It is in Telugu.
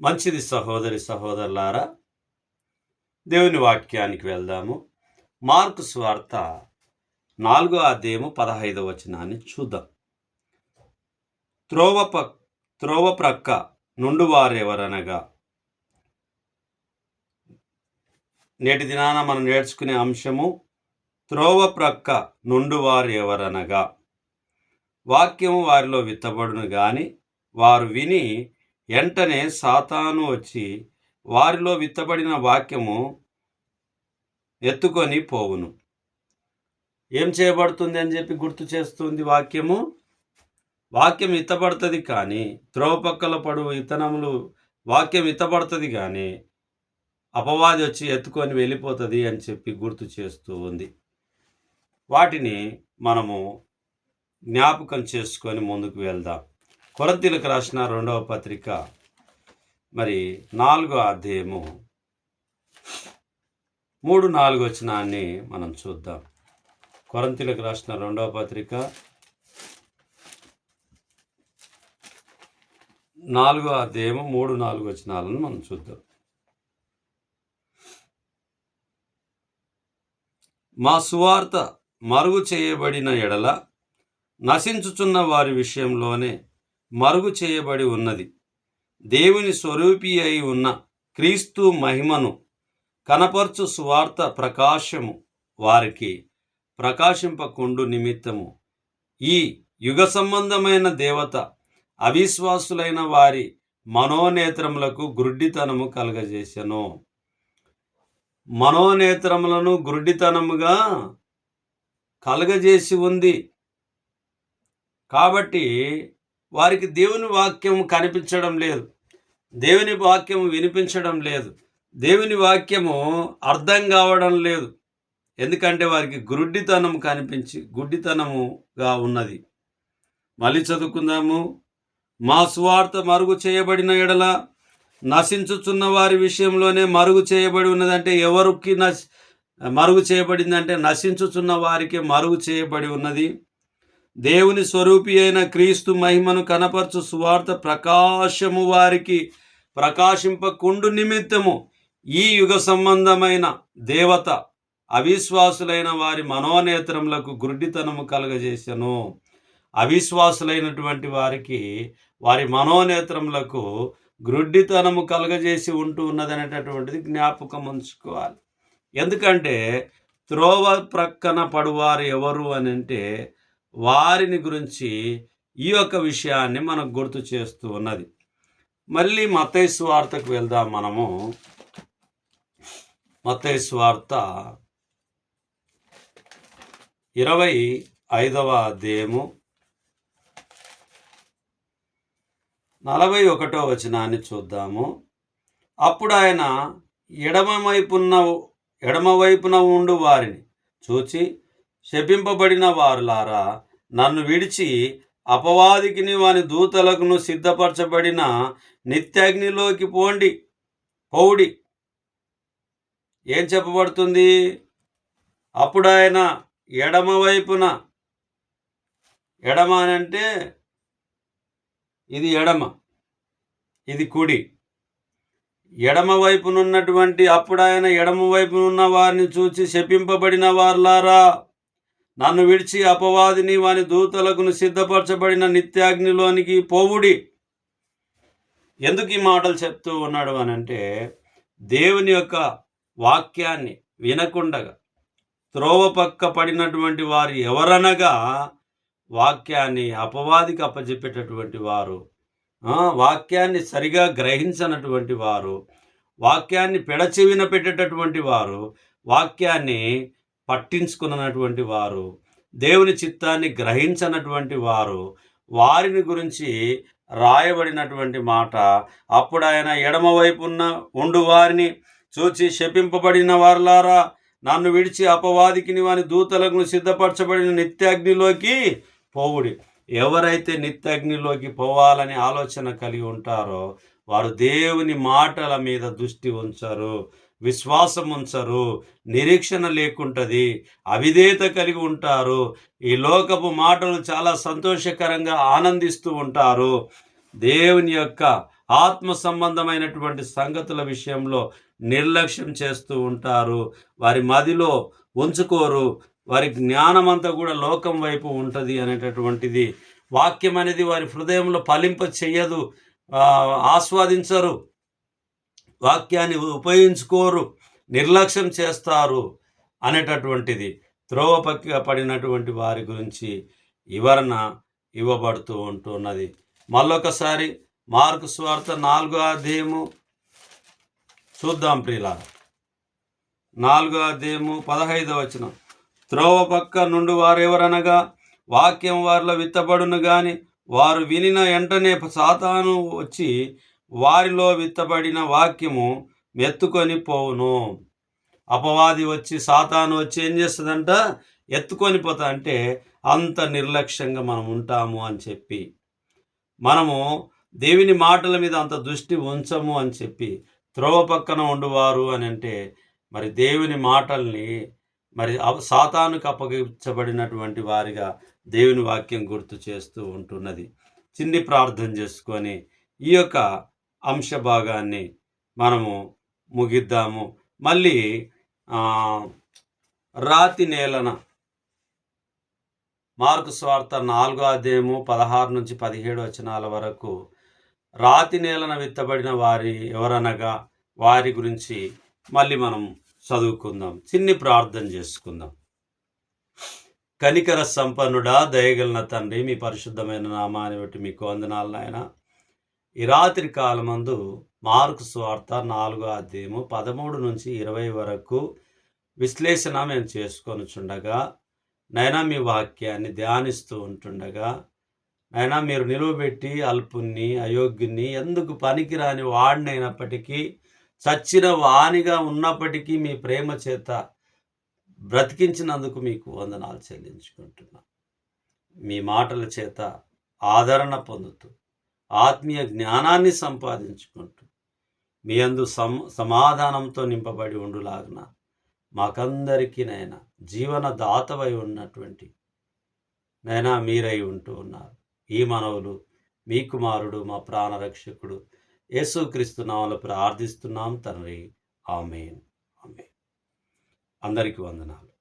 మంచిది సహోదరి సహోదరులారా, దేవుని వాక్యానికి వెళ్దాము. మార్కు సువార్త 4వ అధ్యాయము 15వ వచనాన్ని చూద్దాం. త్రోవ ప్రక్క నుండువారెవరనగా. నేటి దినాన మనం నేర్చుకునే అంశము త్రోవ ప్రక్క నుండువారు ఎవరనగా, వాక్యము వారిలో విత్తబడును గాని వారు విని వెంటనే సాతాను వచ్చి వారిలో విత్తబడిన వాక్యము ఎత్తుకొని పోవును. ఏం చేయబడుతుంది అని చెప్పి గుర్తు చేస్తుంది. వాక్యం విత్తబడుతుంది కానీ, త్రోవ పక్కల పడు విత్తనములు వాక్యం విత్తబడుతుంది కానీ అపవాది వచ్చి ఎత్తుకొని వెళ్ళిపోతుంది అని చెప్పి గుర్తు చేస్తూ ఉంది. వాటిని మనము జ్ఞాపకం చేసుకొని ముందుకు వెళ్దాం. కొరింథీయులకు రాసిన 2వ పత్రిక 4వ అధ్యాయము 3-4 వచనాన్ని మనం చూద్దాం. కొరింథీయులకు రాసిన 2వ పత్రిక 4వ అధ్యాయము 3-4 వచనాలను మనం చూద్దాం. మా సువార్త మరుగు చేయబడిన ఎడల నశించుచున్న వారి విషయంలోనే మరుగు చేయబడి ఉన్నది. దేవుని స్వరూపి అయి ఉన్న క్రీస్తు మహిమను కనపర్చు సువార్త ప్రకాశము వారికి ప్రకాశింపకుండు నిమిత్తము ఈ యుగ సంబంధమైన దేవత అవిశ్వాసులైన వారి మనోనేత్రములకు గుడ్డితనము కలగజేసెను. మనోనేత్రములను గుడ్డితనముగా కలగజేసి ఉంది. కాబట్టి వారికి దేవుని వాక్యం కనిపించడం లేదు, దేవుని వాక్యం వినిపించడం లేదు, దేవుని వాక్యము అర్థం కావడం లేదు. ఎందుకంటే వారికి గుడ్డితనముగా ఉన్నది. మళ్ళీ చదువుకుందాము. మా సువార్త మరుగు చేయబడిన ఎడల నశించుచున్న వారి విషయంలోనే మరుగు చేయబడి ఉన్నదంటే ఎవరికి మరుగు చేయబడిందంటే నశించుచున్న వారికి మరుగు చేయబడి ఉన్నది. దేవుని స్వరూపి అయిన క్రీస్తు మహిమను కనపరచు సువార్త ప్రకాశము వారికి ప్రకాశింపకుండు నిమిత్తము ఈ యుగ సంబంధమైన దేవత అవిశ్వాసులైన వారి మనోనేత్రములకు గుడ్డితనము కలగజేసెను. అవిశ్వాసులైనటువంటి వారికి వారి మనోనేత్రములకు గ్రుడ్డితనము కలగజేసి ఉంటూ ఉన్నదనేటటువంటిది జ్ఞాపకం ఉంచుకోవాలి. ఎందుకంటే త్రోవ ప్రక్కన పడువారు ఎవరు అని అంటే వారిని గురించి ఈ యొక్క విషయాన్ని మనకు గుర్తు చేస్తూ ఉన్నది. మళ్ళీ మత్తయి సువార్తకు వెళ్దాం. మనము మత్తయి సువార్త 25వ అధ్యాయము 41వ వచనాన్ని చూద్దాము. అప్పుడు ఆయన ఎడమవైపున ఉండు వారిని చూచి, శపింపబడిన వారులారా, నన్ను విడిచి అపవాదికిని వాని దూతలకును సిద్ధపరచబడిన నిత్యాగ్నిలోకి పోవుడి. ఏం చెప్పబడుతుంది? అప్పుడు ఆయన ఎడమవైపున, ఎడమ అని అంటే ఇది ఎడమ, ఇది కుడి. ఎడమ వైపునున్నటువంటి అప్పుడు ఆయన ఎడమ వైపునున్న వారిని చూచి, శపింపబడిన వారులారా, నన్ను విడిచి అపవాదిని వాని దూతలకును సిద్ధపరచబడిన నిత్యాగ్నిలోనికి పోవుడి. ఎందుకు ఈ మాటలు చెప్తూ ఉన్నాడు అనంటే, దేవుని యొక్క వాక్యాన్ని వినకుండగా త్రోవ పక్క పడినటువంటి వారు ఎవరనగా వాక్యాన్ని అపవాదికి అప్పచెప్పేటటువంటి వారు, వాక్యాన్ని సరిగా గ్రహించనటువంటి వారు, వాక్యాన్ని పెడచెవిన పెట్టేటటువంటి వారు, వాక్యాన్ని పట్టించుకున్నటువంటి వారు, దేవుని చిత్తాన్ని గ్రహించనటువంటి వారు, వారిని గురించి రాయబడినటువంటి మాట. అప్పుడు ఆయన ఎడమవైపున్న ఉండు వారిని చూచి, శపింపబడిన వారులారా, నన్ను విడిచి అపవాదికిని వాని దూతలకు సిద్ధపరచబడిన నిత్యాగ్నిలోకి పోవుడి. ఎవరైతే నిత్యాగ్నిలోకి పోవాలని ఆలోచన కలిగి ఉంటారో వారు దేవుని మాటల మీద దృష్టి ఉంచరు, విశ్వాసం ఉంచరు, నిరీక్షణ లేకుంటుంది, అవిధేయత కలిగి ఉంటారు. ఈ లోకపు మాటలు చాలా సంతోషకరంగా ఆనందిస్తూ ఉంటారు. దేవుని యొక్క ఆత్మ సంబంధమైనటువంటి సంగతుల విషయంలో నిర్లక్ష్యం చేస్తూ ఉంటారు. వారి మదిలో ఉంచుకోరు. వారి జ్ఞానమంతా కూడా లోకం వైపు ఉంటుంది అనేటటువంటిది వాక్యం అనేది వారి హృదయంలో ఫలింప చెయ్యదు. ఆస్వాదించరు, వాక్యాన్ని ఉపయోగించుకోరు, నిర్లక్ష్యం చేస్తారు అనేటటువంటిది త్రోవ పడినటువంటి వారి గురించి వివరణ ఇవ్వబడుతూ ఉంటున్నది. మళ్ళొకసారి మార్కు సువార్త 4వ అధ్యాయము చూద్దాం ప్రియులారా. 4వ అధ్యాయము 15వ వచనం. త్రోవ పక్క నుండి వారెవరనగా వాక్యం వారిలో విత్తబడును గాని వారు వినిన వెంటనే సాతాను వచ్చి వారిలో విత్తబడిన వాక్యము ఎత్తుకొని పోవును. అపవాది వచ్చి, సాతాను వచ్చి ఏం చేస్తుందంట? ఎత్తుకొని పోతా. అంటే అంత నిర్లక్ష్యంగా మనం ఉంటాము అని చెప్పి, మనము దేవుని మాటల మీద అంత దృష్టి ఉంచము అని చెప్పి, త్రోవ పక్కన ఉండువారు అని అంటే మరి దేవుని మాటల్ని మరి సాతానుకు అప్పగించబడినటువంటి వారిగా దేవుని వాక్యం గుర్తు చేస్తూ ఉంటున్నది. చిన్ని ప్రార్థన చేసుకొని ఈ యొక్క అంశ భాగాన్ని మనము ముగిద్దాము. మళ్ళీ రాతి నేలన మార్కు సువార్త 4వ అధ్యాయము 16 నుంచి 17 వచనాల వరకు రాతి నేలన విత్తబడిన వారి ఎవరనగా వారి గురించి మళ్ళీ మనం చదువుకుందాం. చిన్ని ప్రార్థన చేసుకుందాం. కనికర సంపన్నుడా, దయగలిగిన తండ్రి, మీ పరిశుద్ధమైన నామాన్ని బట్టి మీకు వందనాలు నాయన. ఈ రాత్రి కాలమందు మార్కు సువార్త 4వ అధ్యాయము 13 నుంచి 20 వరకు విశ్లేషణ మేము చేసుకొనుచుండగా నైనా మీ వాక్యాన్ని ధ్యానిస్తూ ఉంటుండగా నైనా మీరు నిలువబెట్టి అల్పుణ్ణి, అయోగ్యుణ్ణి, ఎందుకు పనికిరాని వాడినైనప్పటికీ, చచ్చిన వానిగా ఉన్నప్పటికీ మీ ప్రేమ చేత బ్రతికించినందుకు మీకు వందనాలు చెల్లించుకుంటున్నా. మీ మాటల చేత ఆదరణ పొందుతూ ఆత్మీయ జ్ఞానాన్ని సంపాదించుకుంటూ మీ యందు సమాధానంతో నింపబడి ఉండులాగున మాకందరికీ నైనా జీవనదాతవై ఉన్నటువంటి నైనా మీరై ఉంటూ ఉన్నారు. ఈ మనవులు మీ కుమారుడు, మా ప్రాణరక్షకుడు యేసుక్రీస్తు నామములో ప్రార్థిస్తున్నాం తండ్రి. ఆమేన్. ఆమేన్. అందరికీ వందనాలు.